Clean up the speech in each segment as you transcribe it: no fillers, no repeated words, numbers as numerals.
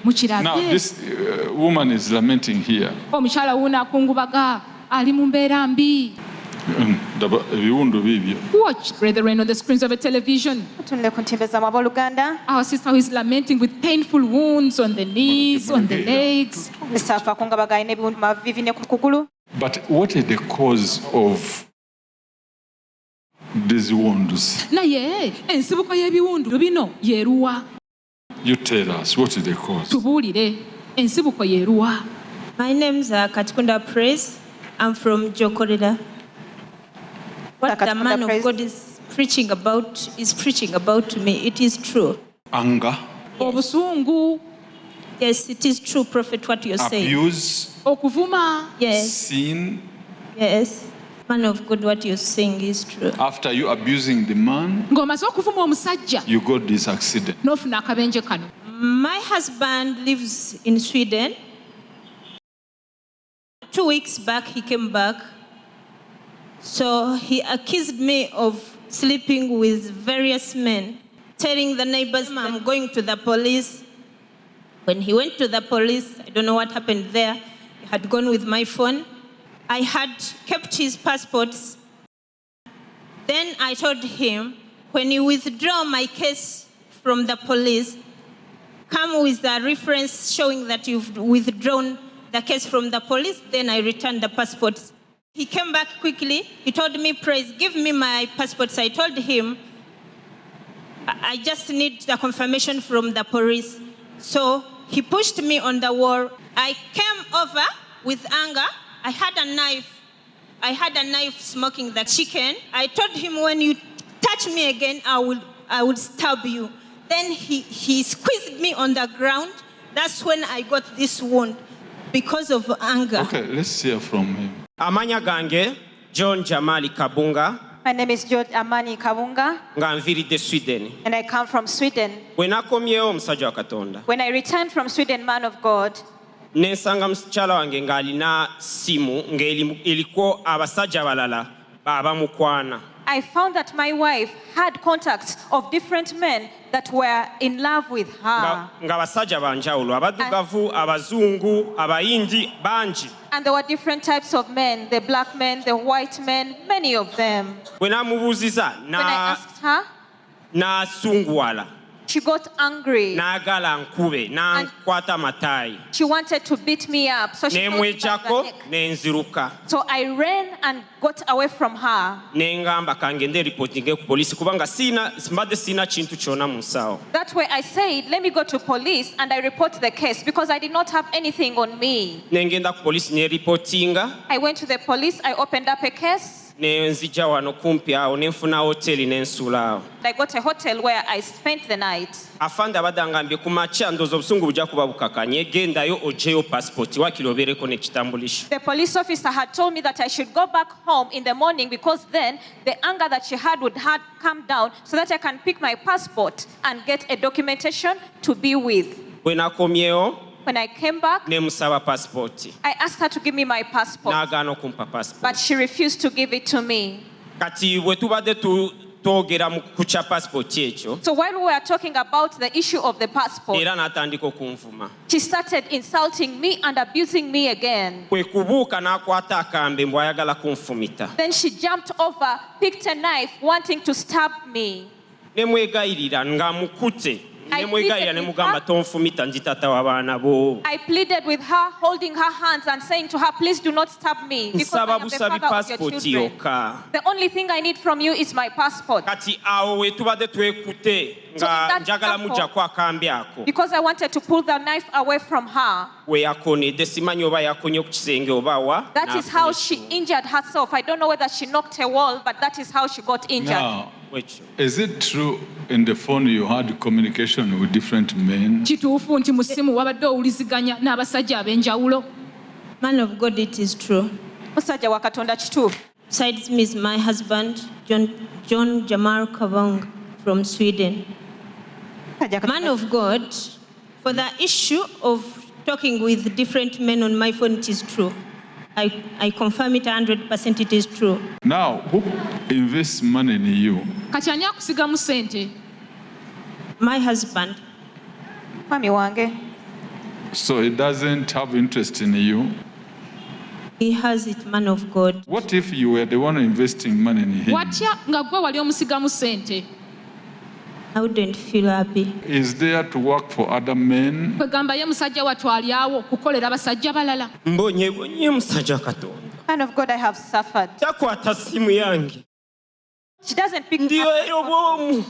Now this woman is lamenting here. Omukyala wuno akungubaga ali mu mbeera mbi. Watch, brethren, on the screens of a television. Our sister who is lamenting with painful wounds on the knees, on the legs. But what is the cause of these wounds? You tell us, what is the cause? My name is Katikunda Praise. I'm from Jokorida. What the man of God is preaching about to me. It is true. Anger. Yes, it is true, Prophet, what you're saying. Abuse. Yes. Sin. Yes. Man of God, what you're saying is true. After you abusing the man, you got this accident. My husband lives in Sweden. 2 weeks back, he came back. So he accused me of sleeping with various men, telling the neighbors, I'm going to the police. When he went to the police, I don't know what happened there. He had gone with my phone. I had kept his passports. Then I told him, when you withdraw my case from the police, come with a reference showing that you've withdrawn the case from the police, then I returned the passports. He came back quickly. He told me, Praise, give me my passports. I told him, I just need the confirmation from the police. So he pushed me on the wall. I came over with anger. I had a knife smoking the chicken. I told him, when you touch me again, I will stab you. Then he squeezed me on the ground. That's when I got this wound because of anger. Okay, let's hear from him. Amanya gange John Jamali Kabunga. My name is George Amani Kabunga. Nganviride Sweden. And I come from Sweden. When I returned from Sweden, man of God, nensanga msichana wange ngalina simu ngeliko abasajja balala baba mukwana. I found that my wife had contacts of different men that were in love with her. Nga basajja banjawulo abadugavu abazungu abayindi banji. And there were different types of men, the black men, the white men, many of them. When I asked her, nasunguwala. She got angry. Nagala nkube nankwata matayi. She wanted to beat me up, so she nemwejako nenziruka. So I ran and got away from her. Nengamba kangende reportinge ku police kubanga simbadde sina kintu kyona mu nsawo. That way I said, let me go to police and I report the case because I did not have anything on me. Nengenda ku police ne reportinga. I went to the police, I opened up a case. Nenzija wano kumpi awo nenfuna hoteli nensuula. I got a hotel where I spent the night. Afande abadangambye ku makya ndowooza obusungu bujja kuba bukakanye gendayo oggyeyo passport wakiri obeereko n'ekitambulisho. The police officer had told me that I should go back home in the morning because then the anger that she had would come down so that I can pick my passport and get a documentation to be with. Bwe nakomyewo, when I came back, I asked her to give me my passport, but she refused to give it to me. So while we were talking about the issue of the passport, she started insulting me and abusing me again. Then she jumped over, picked a knife, wanting to stab me. I pleaded with her, holding her hands and saying to her, please do not stab me because I am the father of your children. The only thing I need from you is my passport. Because I wanted to pull the knife away from her. That is how she injured herself. I don't know whether she knocked a wall, but that is how she got injured. Now, is it true in the phone you had communication with different men? Man of God, it is true. Besides me is my husband, John Jamal Kabung from Sweden. Man of God, for the issue of talking with different men on my phone, it is true. I confirm it 100%, it is true. Now, who invests money in you? My husband. So he doesn't have interest in you. He has it, man of God. What if you were the one investing money in him? watya nga gwe wali omusigamu sente? I wouldn't feel happy. Is there to work for other men? kwegamba ye musajja wattu ali awo kukolera basajja balala. mbonyebonye musajja Katonda Man of God, I have suffered. takwata simu yange She doesn't pick ndiyo up. ero bwomu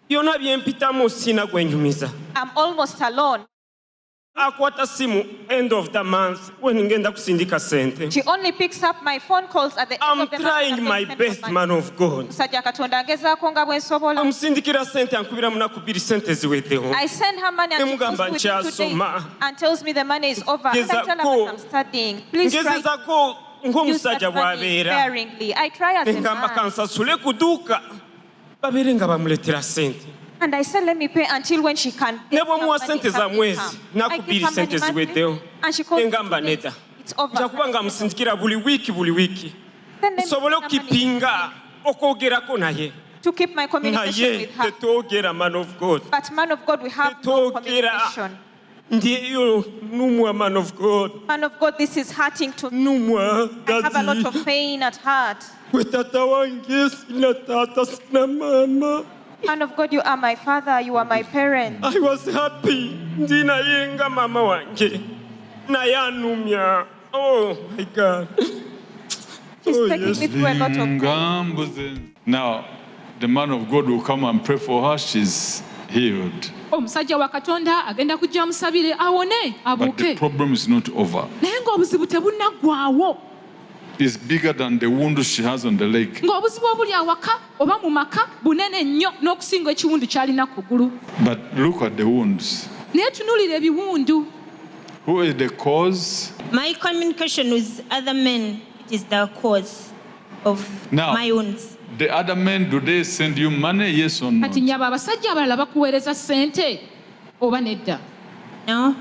byonna byempitamu sina gwenyumiza I'm almost alone. akwata simu end of the month when ngenda kusindika sente. She only picks up my phone calls at the end I'm of the month. trying my best, man of God. Musajja Katonda agezaako nga bwe nsobola. amusindikira sente ankubira munaku bbiri sente ziweddewo I send her money and she goes Emugamba within 2 days nkyasoma. and tells me the money is over. And I tell her Ngezako. what I'm studying. Please try to ngezezako use that ng'omusajja money bw'abeera sparingly. I try as a engamba man. kansasule ku dduuka babeere nga bamuleetera sente And I said, let me pay until when she can ne get some bw'omuwa money, sente za some mwezi income. naku I give bbiri her sente money monthly, ziweddewo and she calls me engamba 2 days. nedda It's over. nja kuba nga amusindikira buli wiiki Then let me nsobole send her money okukipinga okwogerako naye to keep my communication naye with her. tetwogera man of God But man of God, we have no tetwogera communication. ndiyo numwa man of God Man of God, this is hurting to me. numwa I have a lot dadi of pain at heart. gwe tata wange sina taata sina maama Man of God, you are my father, you are my parent. I was happy ndi naye nga maama wange naye anumya oh my God He's Oh, taking yes. me through a lot of pain. Ngambuze. Now, the man of God will come and pray for her. She's healed. omusajja wa katonda agenda kujja amusabire awone But the abuuke problem is not over. naye ng'obuzibu tebunaggwaawo It's bigger than the wound she has on the leg. ng'obuzibu obuli awaka oba mu maka bunene nnyo n'okusinga ekiwundu ky'alina ku ggulu. But look at the wounds. naye tunuulira ebiwundu. Who is the cause? My communication with other men, it is the cause of Now, my wounds. the other men, do they send you money? Yes or no? kati nnyaba abasajja abalala bakuweereza ssente oba nedda? No,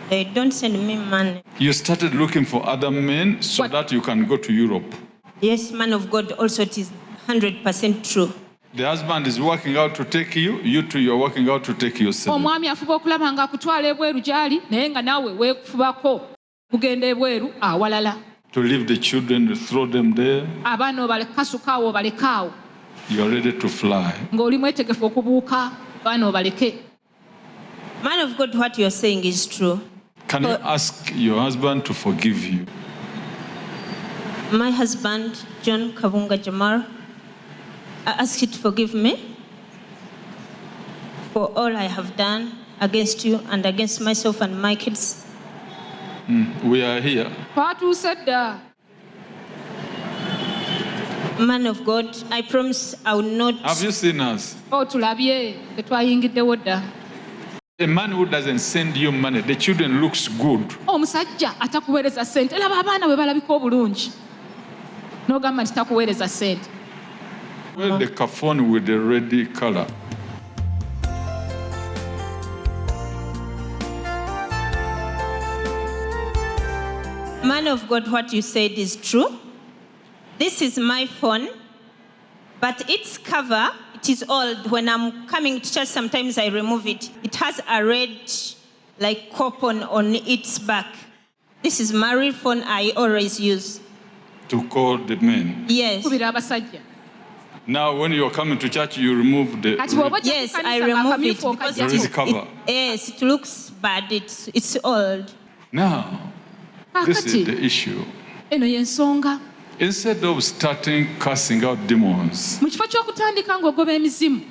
they don't send me money. You started looking for other men so What? that you can go to Europe. Yes, man of God, also it is 100% true. The husband is working out to take you. You two, you're working out to take yourself. omwami afuba okulaba nga akutwala ebweru gy'ali naye nga naawe weekufubako kugenda ebweru awalala. To leave the children, to throw them there. abaana obalekasuka awo obaleke awo You're ready to fly. ng'oli mwetegefu okubuuka abaana obaleke. Man of God, what you're saying is true. Can you ask your husband to forgive you? My husband, John Kavunga Jamar, I ask you to forgive me for all I have done against you and against myself and my kids. We are here. twatuuse dda. Man of God, I promise I will not. Have you seen us? Tulabye tetwayingiddewo dda. A man who doesn't send you money, the children looks good. omusajja atakuweereza ssente laba abaana bwe balabika obulungi n'ogamba nti takuweereza ssente. Well, the kafon with the red color. Man of God, what you said is true. This is my phone, but its cover, it is old. When I'm coming to church, sometimes I remove it. It has a red, like, coupon on its back. This is my real phone I always use. To call the men. Yes. kubira abasajja. Now, when you're coming to church, you remove the. kati bw'oba ojja Yes, ku I kanisa remove it ng'akamyufu because The okajjako. red cover. Yes, it looks bad. It's old. Now, this is the Kakati issue. eno y'ensonga. Instead of starting casting out demons, mu kifo ky'okutandika ng'ogoba emizimu,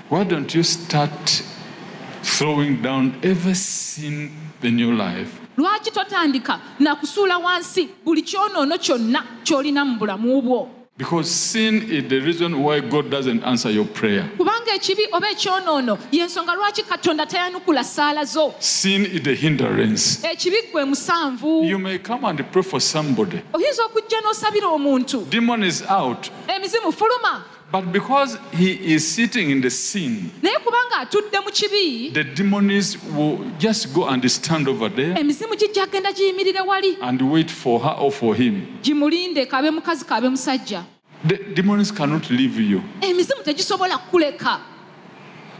why don't you start throwing down every sin in your life? lwaki totandika na kusuula wansi buli kyonoono kyonna ky'olina mu bulamu bwo? Because sin is the reason why God doesn't answer your prayer. kubanga ekibi oba ekyonoono y'ensonga lwaki katonda tayanukula ssaala zo. Sin is the hindrance. ekibi gwe musanvu. You may come and pray for somebody. oyinza okujja n'osabira omuntu Demon is out. emizimu fuluma, But because he is sitting in the sin, naye kubanga atudde mu kibi, the demons will just go and stand over there emizimu gijja genda giyimirire wali and wait for her or for him. gimulinde kabe mukazi kabe musajja. The demons cannot leave you. emizimu tegisobola kuleka.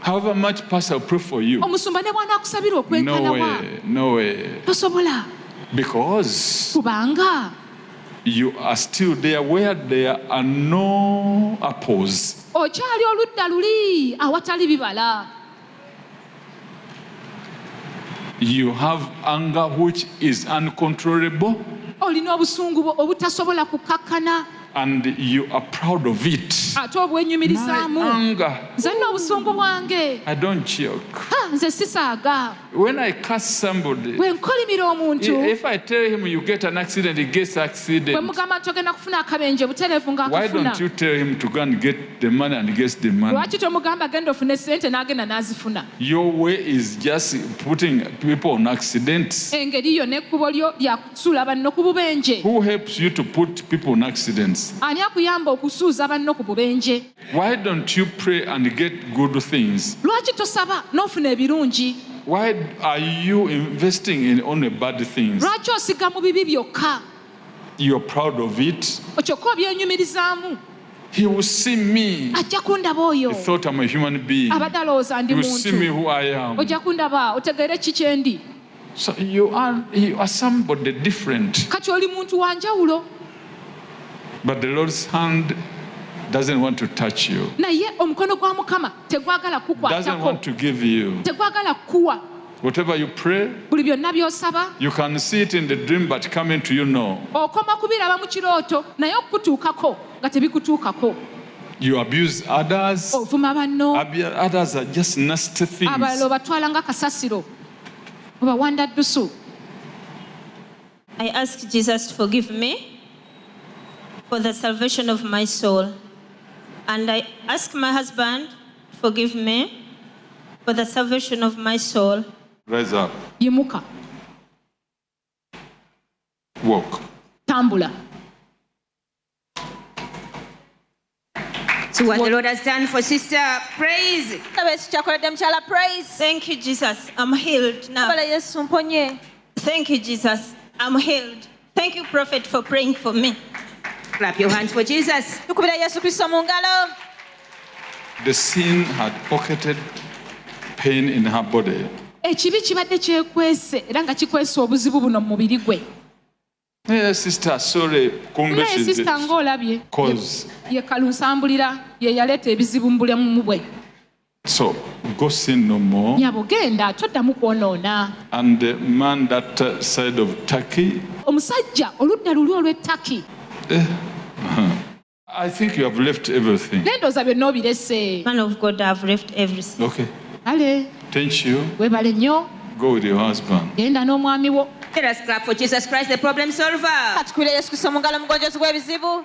However much pastor will pray for you. Omusumba ne bw'anaakusabira okwenkana wa. No way. Tosobola. Because Kubanga you are still there where there are no apples. okyali oludda luli awatali bibala. You have anger which is uncontrollable. Olina obusungu obutasobola kukakkana. And you are proud of it. Ate obwenyumirizaamu. My anger. Nze nno obusungu bwange. I don't joke. Nze sisaaga. When I curse somebody, bwe nkolimira omuntu, if I tell him you get an accident, he gets accident. bwe mugamba nti ogenda kufuna akabenje butereevu Why ng'akafuna. don't you tell him to go and get the money and gets the money? Lwaki tomugamba agenda ofune sente n'agenda n'azifuna? Your way is just putting people on accidents. Engeri yo n'ekkubo lyo lya kusuula banno ku bubenje. Who helps you to put people on accidents? Ani akuyamba okusuuza banno ku bubenje? Why don't you pray and get good things? Lwaki tosaba n'ofuna ebirungi? Why are you investing in only bad things? Lwaki osiga mu bibi byokka? You're proud of it. Kyokka obyenyumirizaamu. He will see me. Ajja kundaba oyo. He thought I'm a human being. Abadde alowooza ndi He will see me muntu. who I am. Ojja kundaba otegeere ki kye ndi. So you are somebody different. Kati oli muntu wa njawulo. But the Lord's hand doesn't want to touch you. Naye omukono gwa Mukama tegwagala Doesn't kukwatako. want to give you. Tegwagala kuwa. Whatever you pray, Buli byonna by'osaba, you can see it in the dream, but coming to you, no. okoma kubiraba mu kirooto naye okutuukako nga tebikutuukako. You abuse others. Ovuma banno, Others are just nasty things. abalala obatwala nga kasasiro. Obawanda ddusu. I ask Jesus to forgive me for the salvation of my soul. And I ask my husband to forgive me for the salvation of my soul. Rise up. Yimuka, Walk. tambula. To what the Lord has done for Sister Praise. Kyakoledde mukyala Praise. Thank you, Jesus. I'm healed now. Bala Yesu mponye. Thank you, Jesus. I'm healed. Thank you, Prophet, for praying for me. Clap your hands for Jesus. Tukubira Yesu Kristo mu ngalo. The sin had pocketed pain in her body. Ekibi kibadde kyekwese era nga kikwese obuzibu buno mu mubiri gwe. Hey, sister, sorry. Naye sisita ng'olabye Cause. ye kalunsambulira ye yaleeta ebizibu mu bulemu bwe. So, go sin no more. Nyabo genda toddamu kwonoona. And the man that side of Turkey, Omusajja oludda luli olw'ettaki. I think you have left everything. Nendooza byonna obirese. Man of God, I've left everything. Okay. Ale, Thank you. weebale nnyo. Go with your husband. Genda n'omwami wo. Let us clap for Jesus Christ, the problem solver. Katukubira Yesu Kristo mu ngalo mugonjoozi w'ebizibu.